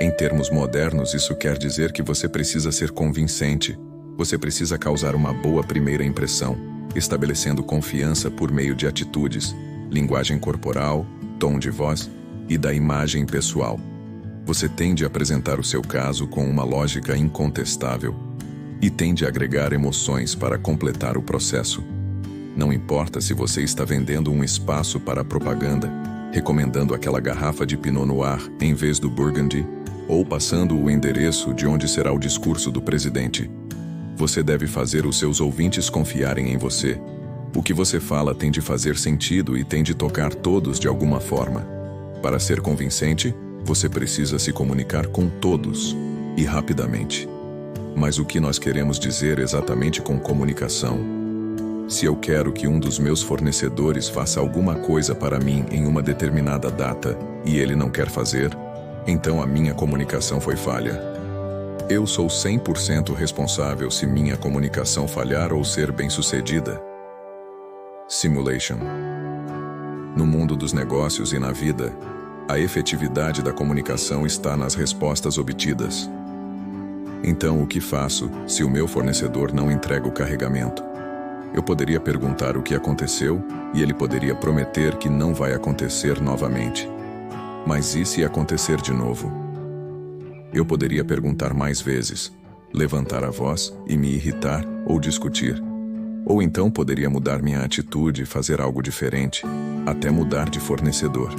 Em termos modernos, isso quer dizer que você precisa ser convincente. Você precisa causar uma boa primeira impressão, estabelecendo confiança por meio de atitudes, linguagem corporal, tom de voz e da imagem pessoal. Você tem de apresentar o seu caso com uma lógica incontestável e tem de agregar emoções para completar o processo. Não importa se você está vendendo um espaço para a propaganda, recomendando aquela garrafa de Pinot Noir em vez do Burgundy, ou passando o endereço de onde será o discurso do presidente. Você deve fazer os seus ouvintes confiarem em você. O que você fala tem de fazer sentido e tem de tocar todos de alguma forma. Para ser convincente, você precisa se comunicar com todos, e rapidamente. Mas o que nós queremos dizer exatamente com comunicação? Se eu quero que um dos meus fornecedores faça alguma coisa para mim em uma determinada data e ele não quer fazer, então a minha comunicação foi falha. Eu sou 100% responsável se minha comunicação falhar ou ser bem-sucedida. Simulation. No mundo dos negócios e na vida, a efetividade da comunicação está nas respostas obtidas. Então, o que faço se o meu fornecedor não entrega o carregamento? Eu poderia perguntar o que aconteceu e ele poderia prometer que não vai acontecer novamente. Mas e se acontecer de novo? Eu poderia perguntar mais vezes, levantar a voz e me irritar ou discutir. Ou então poderia mudar minha atitude e fazer algo diferente, até mudar de fornecedor.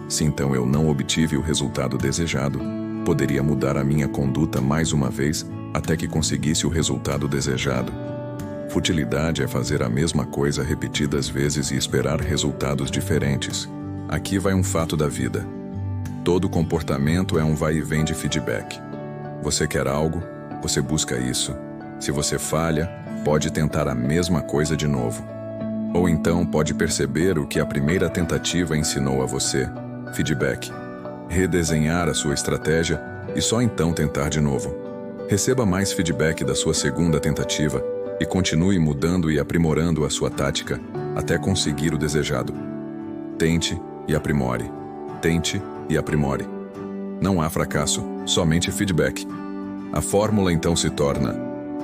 Se então eu não obtive o resultado desejado, poderia mudar a minha conduta mais uma vez até que conseguisse o resultado desejado. Futilidade é fazer a mesma coisa repetidas vezes e esperar resultados diferentes. Aqui vai um fato da vida. Todo comportamento é um vai e vem de feedback. Você quer algo, você busca isso. Se você falha, pode tentar a mesma coisa de novo. Ou então pode perceber o que a primeira tentativa ensinou a você, feedback. Redesenhar a sua estratégia e só então tentar de novo. Receba mais feedback da sua segunda tentativa e continue mudando e aprimorando a sua tática até conseguir o desejado. Tente e aprimore. Tente e aprimore. Não há fracasso, somente feedback. A fórmula então se torna: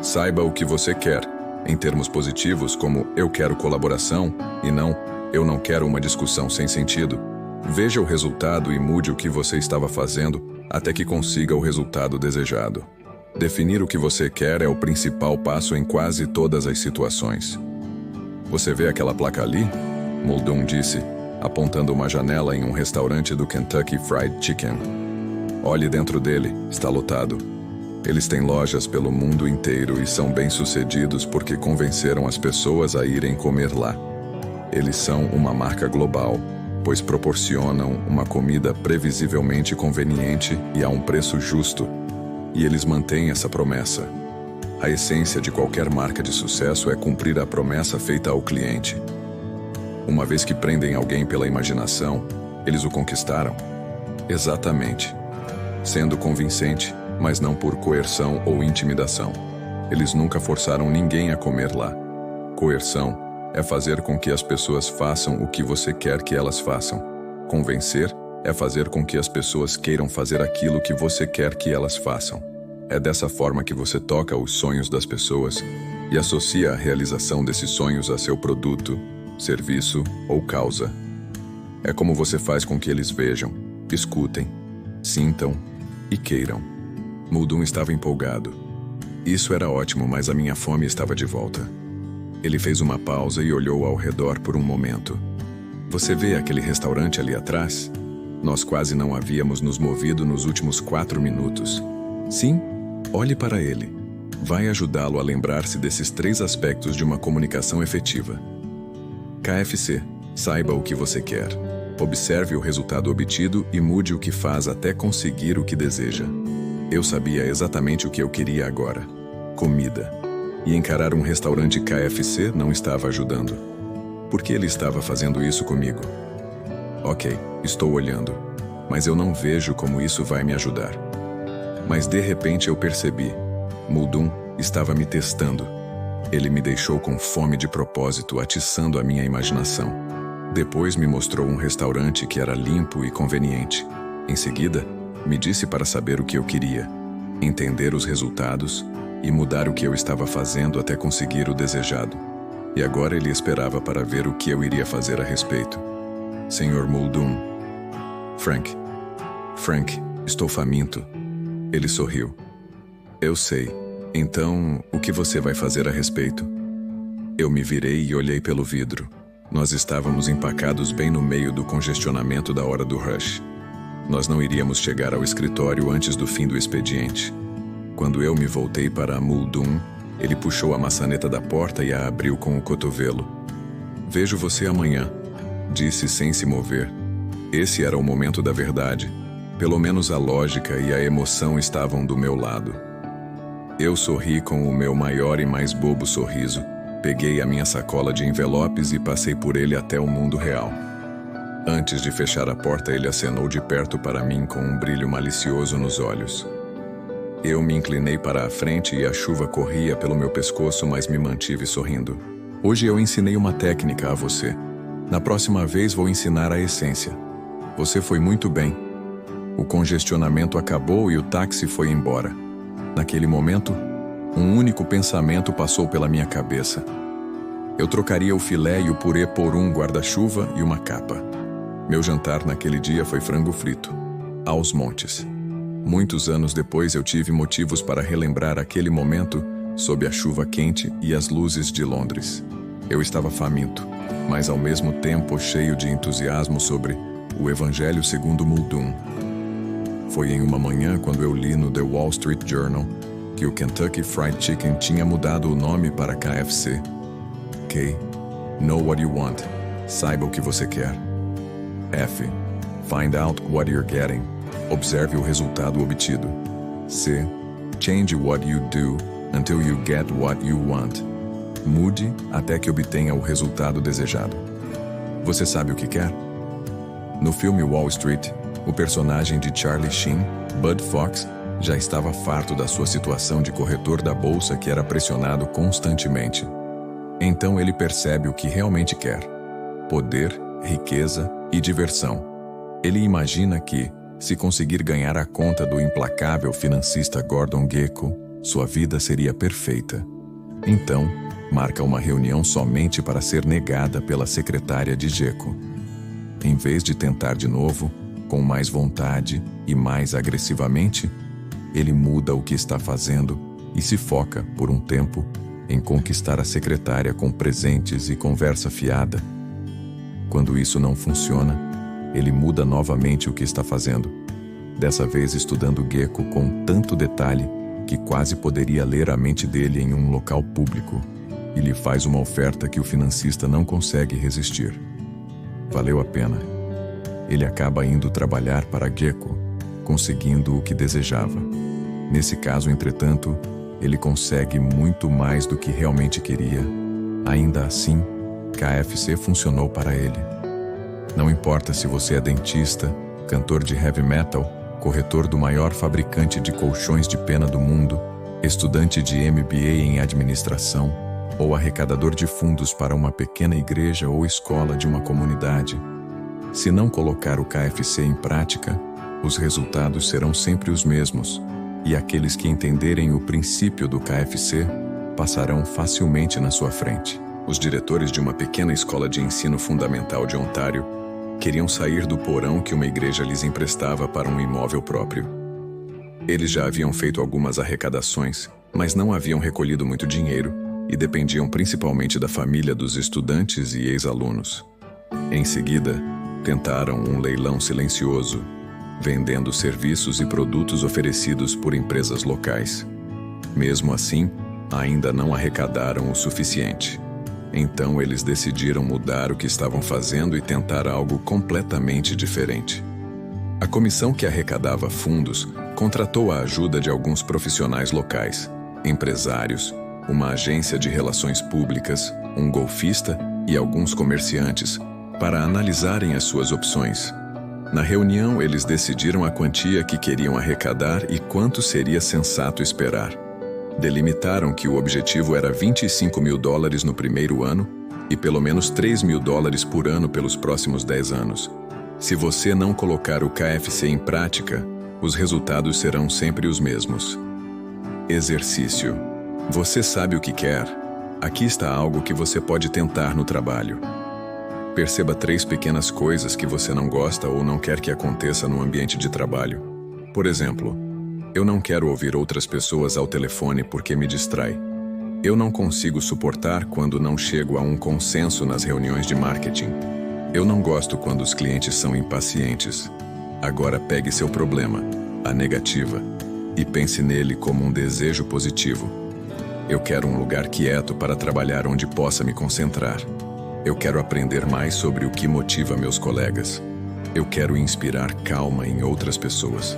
saiba o que você quer, em termos positivos como eu quero colaboração e não, eu não quero uma discussão sem sentido. Veja o resultado e mude o que você estava fazendo até que consiga o resultado desejado. Definir o que você quer é o principal passo em quase todas as situações. Você vê aquela placa ali? Muldoon disse, apontando uma janela em um restaurante do Kentucky Fried Chicken. Olhe dentro dele, está lotado. Eles têm lojas pelo mundo inteiro e são bem-sucedidos porque convenceram as pessoas a irem comer lá. Eles são uma marca global, pois proporcionam uma comida previsivelmente conveniente e a um preço justo. E eles mantêm essa promessa. A essência de qualquer marca de sucesso é cumprir a promessa feita ao cliente. Uma vez que prendem alguém pela imaginação, eles o conquistaram. Exatamente. Sendo convincente, mas não por coerção ou intimidação. Eles nunca forçaram ninguém a comer lá. Coerção é fazer com que as pessoas façam o que você quer que elas façam. Convencer é fazer com que as pessoas queiram fazer aquilo que você quer que elas façam. É dessa forma que você toca os sonhos das pessoas e associa a realização desses sonhos a seu produto, serviço ou causa. É como você faz com que eles vejam, escutem, sintam e queiram. Muldoon estava empolgado. Isso era ótimo, mas a minha fome estava de volta. Ele fez uma pausa e olhou ao redor por um momento. Você vê aquele restaurante ali atrás? Nós quase não havíamos nos movido nos últimos 4 minutos. Sim, olhe para ele. Vai ajudá-lo a lembrar-se desses 3 aspectos de uma comunicação efetiva. KFC. Saiba o que você quer. Observe o resultado obtido e mude o que faz até conseguir o que deseja. Eu sabia exatamente o que eu queria agora. Comida. E encarar um restaurante KFC não estava ajudando. Por que ele estava fazendo isso comigo? Ok, estou olhando, mas eu não vejo como isso vai me ajudar. Mas de repente eu percebi. Muldoon estava me testando. Ele me deixou com fome de propósito, atiçando a minha imaginação. Depois me mostrou um restaurante que era limpo e conveniente. Em seguida, me disse para saber o que eu queria, entender os resultados e mudar o que eu estava fazendo até conseguir o desejado. E agora ele esperava para ver o que eu iria fazer a respeito. Sr. Muldoon. Frank, estou faminto. Ele sorriu. Eu sei. Então, o que você vai fazer a respeito? Eu me virei e olhei pelo vidro. Nós estávamos empacados bem no meio do congestionamento da hora do rush. Nós não iríamos chegar ao escritório antes do fim do expediente. Quando eu me voltei para Muldoon, ele puxou a maçaneta da porta e a abriu com o cotovelo. Vejo você amanhã, disse sem se mover. Esse era o momento da verdade. Pelo menos a lógica e a emoção estavam do meu lado. Eu sorri com o meu maior e mais bobo sorriso, peguei a minha sacola de envelopes e passei por ele até o mundo real. Antes de fechar a porta, ele acenou de perto para mim com um brilho malicioso nos olhos. Eu me inclinei para a frente e a chuva corria pelo meu pescoço, mas me mantive sorrindo. Hoje eu ensinei uma técnica a você. Na próxima vez vou ensinar a essência. Você foi muito bem. O congestionamento acabou e o táxi foi embora. Naquele momento, um único pensamento passou pela minha cabeça. Eu trocaria o filé e o purê por um guarda-chuva e uma capa. Meu jantar naquele dia foi frango frito, aos montes. Muitos anos depois eu tive motivos para relembrar aquele momento sob a chuva quente e as luzes de Londres. Eu estava faminto, mas ao mesmo tempo cheio de entusiasmo sobre o Evangelho segundo Muldoon. Foi em uma manhã quando eu li no The Wall Street Journal que o Kentucky Fried Chicken tinha mudado o nome para KFC. K. Know what you want. Saiba o que você quer. F. Find out what you're getting. Observe o resultado obtido. C. Change what you do until you get what you want. Mude até que obtenha o resultado desejado. Você sabe o que quer? No filme Wall Street, o personagem de Charlie Sheen, Bud Fox, já estava farto da sua situação de corretor da bolsa que era pressionado constantemente. Então ele percebe o que realmente quer: poder, riqueza e diversão. Ele imagina que, se conseguir ganhar a conta do implacável financista Gordon Gekko, sua vida seria perfeita. Então, marca uma reunião somente para ser negada pela secretária de Gekko. Em vez de tentar de novo, com mais vontade e mais agressivamente, ele muda o que está fazendo e se foca, por um tempo, em conquistar a secretária com presentes e conversa fiada. Quando isso não funciona, ele muda novamente o que está fazendo, dessa vez estudando Gekko com tanto detalhe que quase poderia ler a mente dele em um local público, e lhe faz uma oferta que o financista não consegue resistir. Valeu a pena. Ele acaba indo trabalhar para Gekko, conseguindo o que desejava. Nesse caso, entretanto, ele consegue muito mais do que realmente queria. Ainda assim, KFC funcionou para ele. Não importa se você é dentista, cantor de heavy metal, corretor do maior fabricante de colchões de pena do mundo, estudante de MBA em administração, ou arrecadador de fundos para uma pequena igreja ou escola de uma comunidade. Se não colocar o KFC em prática, os resultados serão sempre os mesmos, e aqueles que entenderem o princípio do KFC passarão facilmente na sua frente. Os diretores de uma pequena escola de ensino fundamental de Ontário queriam sair do porão que uma igreja lhes emprestava para um imóvel próprio. Eles já haviam feito algumas arrecadações, mas não haviam recolhido muito dinheiro e dependiam principalmente da família dos estudantes e ex-alunos. Em seguida, tentaram um leilão silencioso, vendendo serviços e produtos oferecidos por empresas locais. Mesmo assim, ainda não arrecadaram o suficiente. Então eles decidiram mudar o que estavam fazendo e tentar algo completamente diferente. A comissão que arrecadava fundos contratou a ajuda de alguns profissionais locais, empresários, uma agência de relações públicas, um golfista e alguns comerciantes, para analisarem as suas opções. Na reunião, eles decidiram a quantia que queriam arrecadar e quanto seria sensato esperar. Delimitaram que o objetivo era $25.000 no primeiro ano e pelo menos $3.000 por ano pelos próximos 10 anos. Se você não colocar o KFC em prática, os resultados serão sempre os mesmos. Exercício. Você sabe o que quer? Aqui está algo que você pode tentar no trabalho. Perceba 3 pequenas coisas que você não gosta ou não quer que aconteça no ambiente de trabalho. Por exemplo, eu não quero ouvir outras pessoas ao telefone porque me distrai. Eu não consigo suportar quando não chego a um consenso nas reuniões de marketing. Eu não gosto quando os clientes são impacientes. Agora pegue seu problema, a negativa, e pense nele como um desejo positivo. Eu quero um lugar quieto para trabalhar onde possa me concentrar. Eu quero aprender mais sobre o que motiva meus colegas. Eu quero inspirar calma em outras pessoas.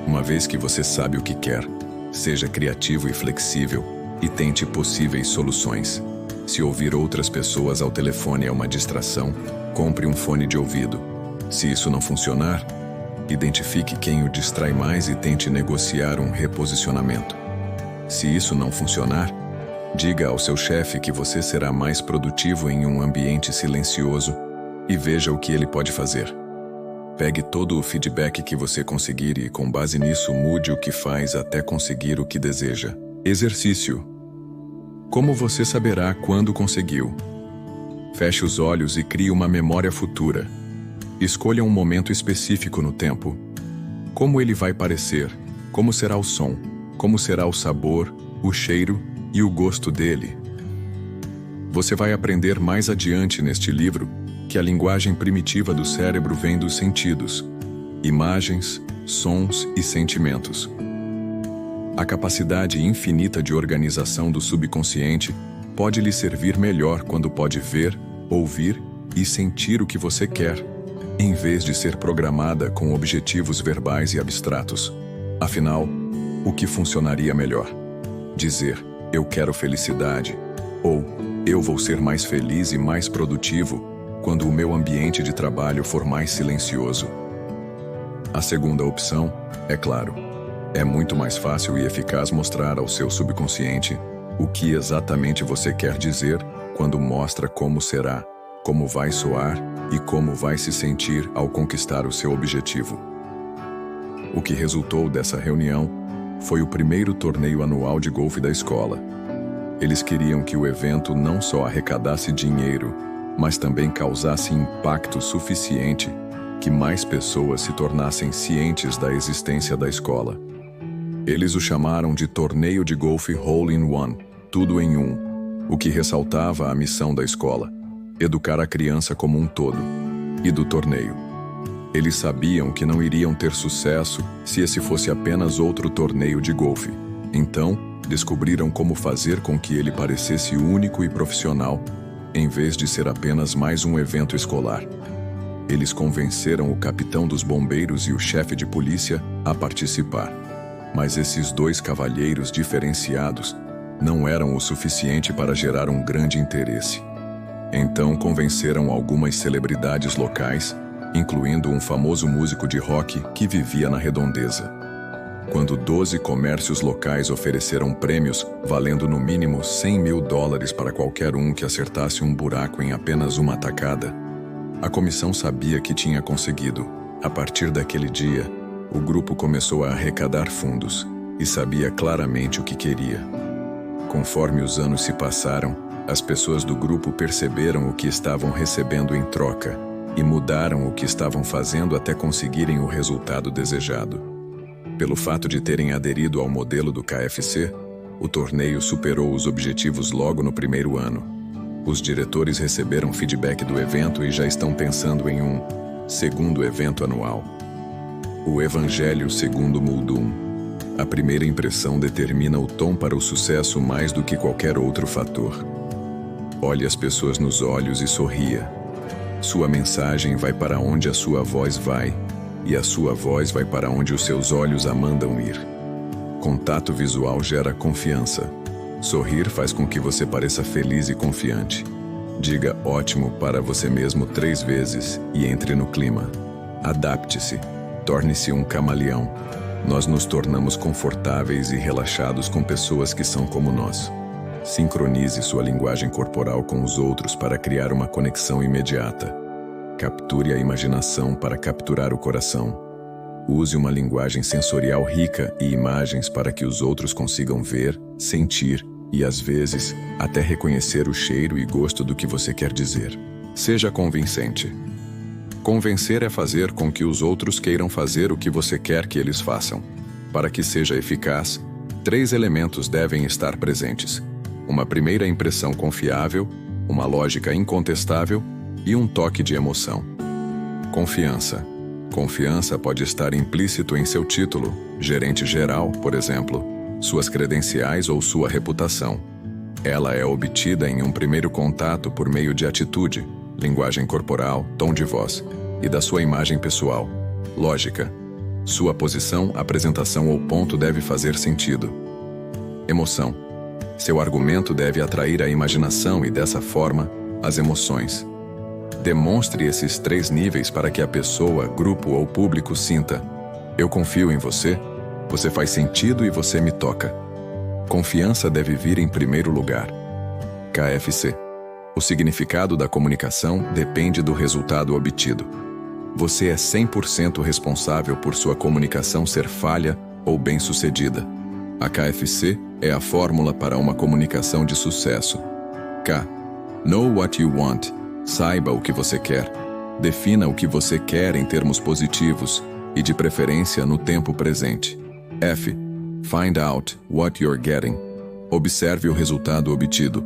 Uma vez que você sabe o que quer, seja criativo e flexível e tente possíveis soluções. Se ouvir outras pessoas ao telefone é uma distração, compre um fone de ouvido. Se isso não funcionar, identifique quem o distrai mais e tente negociar um reposicionamento. Se isso não funcionar, diga ao seu chefe que você será mais produtivo em um ambiente silencioso e veja o que ele pode fazer. Pegue todo o feedback que você conseguir e, com base nisso, mude o que faz até conseguir o que deseja. Exercício. Como você saberá quando conseguiu? Feche os olhos e crie uma memória futura. Escolha um momento específico no tempo. Como ele vai parecer? Como será o som? Como será o sabor, o cheiro e o gosto dele? Você vai aprender mais adiante neste livro que a linguagem primitiva do cérebro vem dos sentidos, imagens, sons e sentimentos. A capacidade infinita de organização do subconsciente pode lhe servir melhor quando pode ver, ouvir e sentir o que você quer, em vez de ser programada com objetivos verbais e abstratos. Afinal, o que funcionaria melhor? Dizer, eu quero felicidade, ou Eu vou ser mais feliz e mais produtivo quando o meu ambiente de trabalho for mais silencioso. A segunda opção, é claro, é muito mais fácil e eficaz mostrar ao seu subconsciente o que exatamente você quer dizer quando mostra como será, como vai soar e como vai se sentir ao conquistar o seu objetivo. O que resultou dessa reunião foi o primeiro torneio anual de golfe da escola. Eles queriam que o evento não só arrecadasse dinheiro, mas também causasse impacto suficiente que mais pessoas se tornassem cientes da existência da escola. Eles o chamaram de Torneio de Golfe Hole-in-One, tudo em um, o que ressaltava a missão da escola, educar a criança como um todo, e do torneio. Eles sabiam que não iriam ter sucesso se esse fosse apenas outro torneio de golfe. Então, descobriram como fazer com que ele parecesse único e profissional, em vez de ser apenas mais um evento escolar. Eles convenceram o capitão dos bombeiros e o chefe de polícia a participar. Mas esses dois cavalheiros diferenciados não eram o suficiente para gerar um grande interesse. Então convenceram algumas celebridades locais, incluindo um famoso músico de rock que vivia na redondeza. Quando 12 comércios locais ofereceram prêmios valendo no mínimo $100.000 para qualquer um que acertasse um buraco em apenas uma tacada, a comissão sabia que tinha conseguido. A partir daquele dia, o grupo começou a arrecadar fundos e sabia claramente o que queria. Conforme os anos se passaram, as pessoas do grupo perceberam o que estavam recebendo em troca e mudaram o que estavam fazendo até conseguirem o resultado desejado. Pelo fato de terem aderido ao modelo do KFC, o torneio superou os objetivos logo no primeiro ano. Os diretores receberam feedback do evento e já estão pensando em um segundo evento anual. O Evangelho segundo Muldoon. A primeira impressão determina o tom para o sucesso mais do que qualquer outro fator. Olhe as pessoas nos olhos e sorria. Sua mensagem vai para onde a sua voz vai, e a sua voz vai para onde os seus olhos a mandam ir. Contato visual gera confiança. Sorrir faz com que você pareça feliz e confiante. Diga ótimo para você mesmo 3 vezes e entre no clima. Adapte-se. Torne-se um camaleão. Nós nos tornamos confortáveis e relaxados com pessoas que são como nós. Sincronize sua linguagem corporal com os outros para criar uma conexão imediata. Capture a imaginação para capturar o coração. Use uma linguagem sensorial rica e imagens para que os outros consigam ver, sentir e, às vezes, até reconhecer o cheiro e gosto do que você quer dizer. Seja convincente. Convencer é fazer com que os outros queiram fazer o que você quer que eles façam. Para que seja eficaz, 3 elementos devem estar presentes: uma primeira impressão confiável, uma lógica incontestável e um toque de emoção. Confiança. Confiança pode estar implícito em seu título, gerente geral, por exemplo, suas credenciais ou sua reputação. Ela é obtida em um primeiro contato por meio de atitude, linguagem corporal, tom de voz, e da sua imagem pessoal. Lógica. Sua posição, apresentação ou ponto deve fazer sentido. Emoção. Seu argumento deve atrair a imaginação e, dessa forma, as emoções. Demonstre esses 3 níveis para que a pessoa, grupo ou público sinta: eu confio em você, você faz sentido e você me toca. Confiança deve vir em primeiro lugar. KFC. O significado da comunicação depende do resultado obtido. Você é 100% responsável por sua comunicação ser falha ou bem-sucedida. A KFC é a fórmula para uma comunicação de sucesso. K. Know what you want. Saiba o que você quer. Defina o que você quer em termos positivos e, de preferência, no tempo presente. F. Find out what you're getting. Observe o resultado obtido.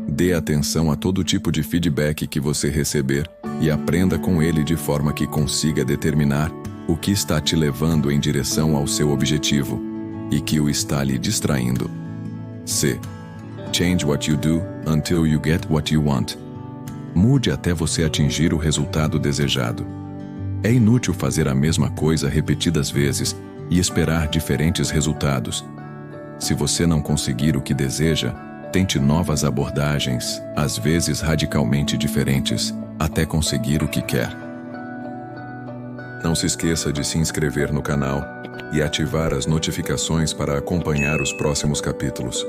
Dê atenção a todo tipo de feedback que você receber e aprenda com ele de forma que consiga determinar o que está te levando em direção ao seu objetivo e que o está lhe distraindo. C. Change what you do until you get what you want. Mude até você atingir o resultado desejado. É inútil fazer a mesma coisa repetidas vezes e esperar diferentes resultados. Se você não conseguir o que deseja, Tente novas abordagens, às vezes radicalmente diferentes, até conseguir o que quer. Não se esqueça de se inscrever no canal e ativar as notificações para acompanhar os próximos capítulos.